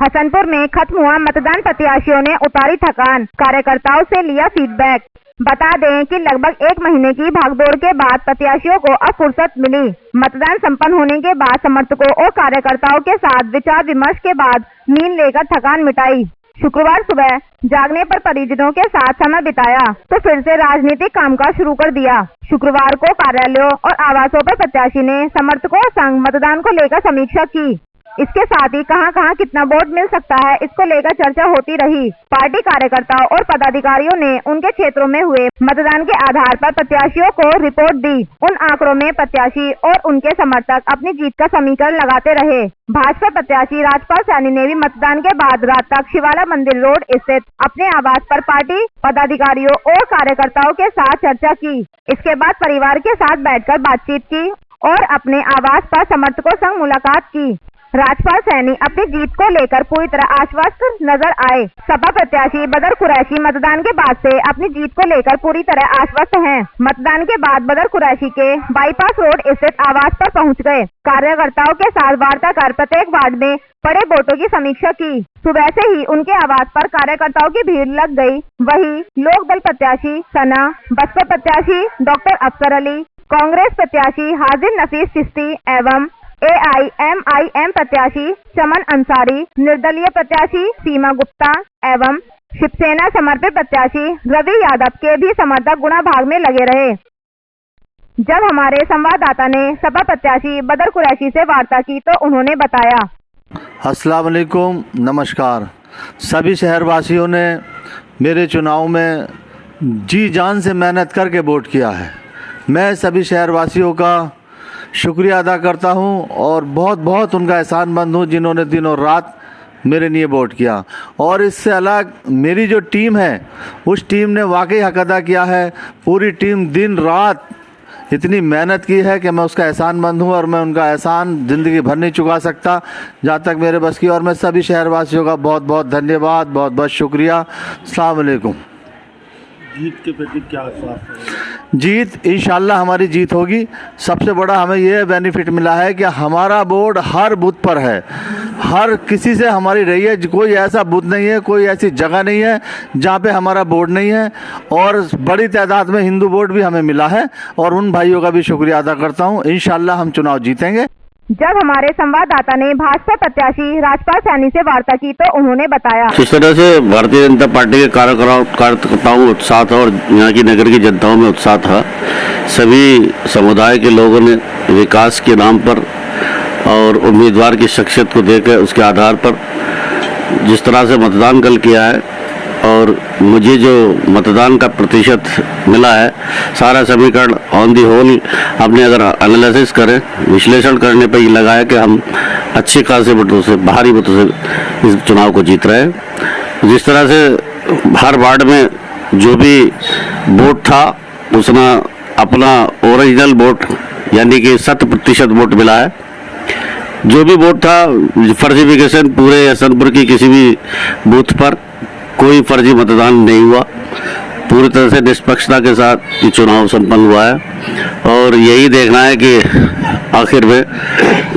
हसनपुर में खत्म हुआ मतदान, प्रत्याशियों ने उतारी थकान, कार्यकर्ताओं से लिया फीडबैक। बता दें कि लगभग 1 महीने की भागदौड़ के बाद प्रत्याशियों को अब फुर्सत मिली। मतदान संपन्न होने के बाद समर्थकों और कार्यकर्ताओं के साथ विचार विमर्श के बाद नींद लेकर थकान मिटाई। शुक्रवार सुबह जागने पर परिजनों के साथ समय बिताया तो फिर से राजनीतिक कामकाज शुरू कर दिया। शुक्रवार को कार्यालयों और आवासों पर प्रत्याशी ने समर्थकों संग मतदान को लेकर समीक्षा की। इसके साथ ही कहां-कहां कितना वोट मिल सकता है, इसको लेकर चर्चा होती रही। पार्टी कार्यकर्ताओं और पदाधिकारियों ने उनके क्षेत्रों में हुए मतदान के आधार पर प्रत्याशियों को रिपोर्ट दी। उन आंकड़ों में प्रत्याशी और उनके समर्थक अपनी जीत का समीकरण लगाते रहे। भाजपा प्रत्याशी राजपाल सैनी ने भी मतदान के बाद रात तक शिवाला मंदिर रोड स्थित अपने आवास पर पार्टी पदाधिकारियों और कार्यकर्ताओं के साथ चर्चा की। इसके बाद परिवार के साथ बैठकर बातचीत की और अपने आवास पर समर्थकों संग मुलाकात की। राजपाल सैनी अपनी जीत को लेकर पूरी तरह आश्वस्त नजर आए। सपा प्रत्याशी बदर कुरैशी मतदान के बाद से अपनी जीत को लेकर पूरी तरह आश्वस्त हैं। मतदान के बाद बदर कुरैशी के बाईपास रोड स्थित आवास पर पहुंच गए। कार्यकर्ताओं के साथ वार्ता कर प्रत्येक वार्ड में पड़े वोटों की समीक्षा की। सुबह से ही उनके आवास पर कार्यकर्ताओं की भीड़ लग गई। वहीं लोक दल प्रत्याशी सना, बसपा प्रत्याशी डॉक्टर अफसर अली, कांग्रेस प्रत्याशी हाजिर नफीस चिश्ती एवं AIMIM प्रत्याशी चमन अंसारी, निर्दलीय प्रत्याशी सीमा गुप्ता एवं शिवसेना समर्पित प्रत्याशी रवि यादव के भी समर्थक गुणा भाग में लगे रहे। जब हमारे संवाददाता ने सपा प्रत्याशी बदर कुरैशी से वार्ता की तो उन्होंने बताया। अस्सलाम वालेकुम, नमस्कार। सभी शहरवासियों ने मेरे चुनाव में जी जान से मेहनत करके वोट किया है। मैं सभी शहरवासियों का शुक्रिया अदा करता हूं और बहुत बहुत उनका एहसानमंद हूं जिन्होंने दिन और रात मेरे लिए वोट किया। और इससे अलग मेरी जो टीम है उस टीम ने वाकई हक अदा किया है। पूरी टीम दिन रात इतनी मेहनत की है कि मैं उसका एहसानमंद हूं और मैं उनका एहसान ज़िंदगी भर नहीं चुका सकता जहाँ तक मेरे बस की। और मैं सभी शहरवासियों का बहुत बहुत धन्यवाद, बहुत बहुत शुक्रिया। अस्सलाम वालेकुम। जीत के प्रति क्या आश्वास है? जीत इंशाल्लाह हमारी जीत होगी। सबसे बड़ा हमें ये बेनिफिट मिला है कि हमारा बोर्ड हर बूथ पर है, हर किसी से हमारी रही है। कोई ऐसा बूथ नहीं है, कोई ऐसी जगह नहीं है जहाँ पे हमारा बोर्ड नहीं है। और बड़ी तादाद में हिंदू बोर्ड भी हमें मिला है और उन भाइयों का भी शुक्रिया अदा करता हूँ। इंशाल्लाह हम चुनाव जीतेंगे। जब हमारे संवाददाता ने भाजपा प्रत्याशी राजपाल सैनी से वार्ता की तो उन्होंने बताया। जिस तरह से भारतीय जनता पार्टी के कार्यकर्ताओं में उत्साह था और यहाँ की नगर की जनताओं में उत्साह था, सभी समुदाय के लोगों ने विकास के नाम पर और उम्मीदवार की शख्सियत को देखकर उसके आधार पर जिस तरह से मतदान कल किया है और मुझे जो मतदान का प्रतिशत मिला है, सारा समीकरण ऑन दी होल हमने अगर एनालिसिस करें, विश्लेषण करने पर ये लगा है कि हम अच्छे खासे वोटों से, भारी वोटों से इस चुनाव को जीत रहे हैं। जिस तरह से हर वार्ड में जो भी वोट था उसने अपना ओरिजिनल वोट यानी कि 100% वोट मिला है। जो भी वोट था फर्जिफिकेशन पूरे हसनपुर की किसी भी बूथ पर कोई फर्जी मतदान नहीं हुआ। पूरी तरह से निष्पक्षता के साथ ये चुनाव संपन्न हुआ है और यही देखना है कि आखिर में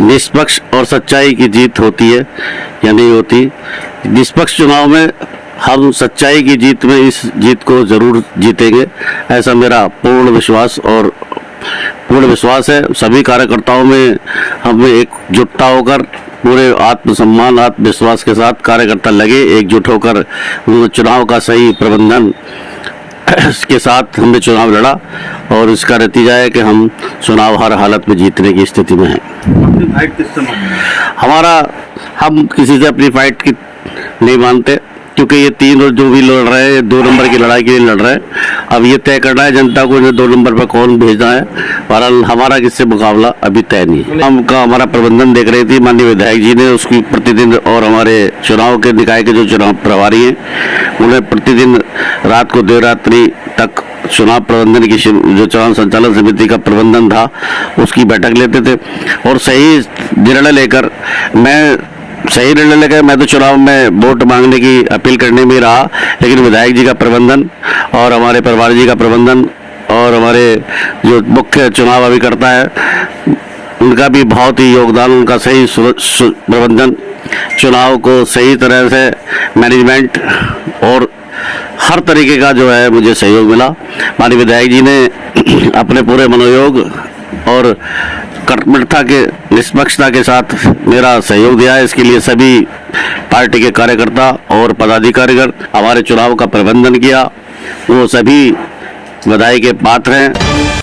निष्पक्ष और सच्चाई की जीत होती है या नहीं होती। निष्पक्ष चुनाव में हम सच्चाई की जीत में इस जीत को ज़रूर जीतेंगे, ऐसा मेरा पूर्ण विश्वास है। सभी कार्यकर्ताओं में हमें एकजुटता होकर पूरे आत्मसम्मान, आत्मविश्वास के साथ कार्यकर्ता लगे, एकजुट होकर चुनाव का सही प्रबंधन के साथ हमने चुनाव लड़ा और इसका नतीजा है कि हम चुनाव हर हालत में जीतने की स्थिति में हैं। अपनी फाइट किससे मानते हैं? हम किसी से अपनी फाइट की नहीं मानते क्योंकि ये तीन और जो भी लड़ रहे हैं 2 नंबर की लड़ाई के लिए लड़ रहे हैं। अब ये तय करना है जनता को 2 नंबर पर कौन भेजना है। बहरहाल हमारा किससे मुकाबला अभी तय नहीं है। हमारा प्रबंधन देख रही थी माननीय विधायक जी ने, उसकी प्रतिदिन और हमारे चुनाव के निकाय के जो चुनाव प्रभारी हैं उन्हें प्रतिदिन रात को देर रात्रि तक चुनाव प्रबंधन की जो चुनाव संचालन समिति का प्रबंधन था उसकी बैठक लेते थे और सही निर्णय लेकर मैं तो चुनाव में वोट मांगने की अपील करने में रहा, लेकिन विधायक जी का प्रबंधन और हमारे प्रभारी जी का प्रबंधन और हमारे जो मुख्य चुनाव अभिकर्ता है उनका भी बहुत ही योगदान, उनका सही प्रबंधन चुनाव को सही तरह से मैनेजमेंट और हर तरीके का जो है मुझे सहयोग मिला। माननीय विधायक जी ने अपने पूरे मनोयोग और कर्मठता के निष्पक्षता के साथ मेरा सहयोग दिया है। इसके लिए सभी पार्टी के कार्यकर्ता और पदाधिकारीगण हमारे चुनाव का प्रबंधन किया, वो सभी बधाई के पात्र हैं।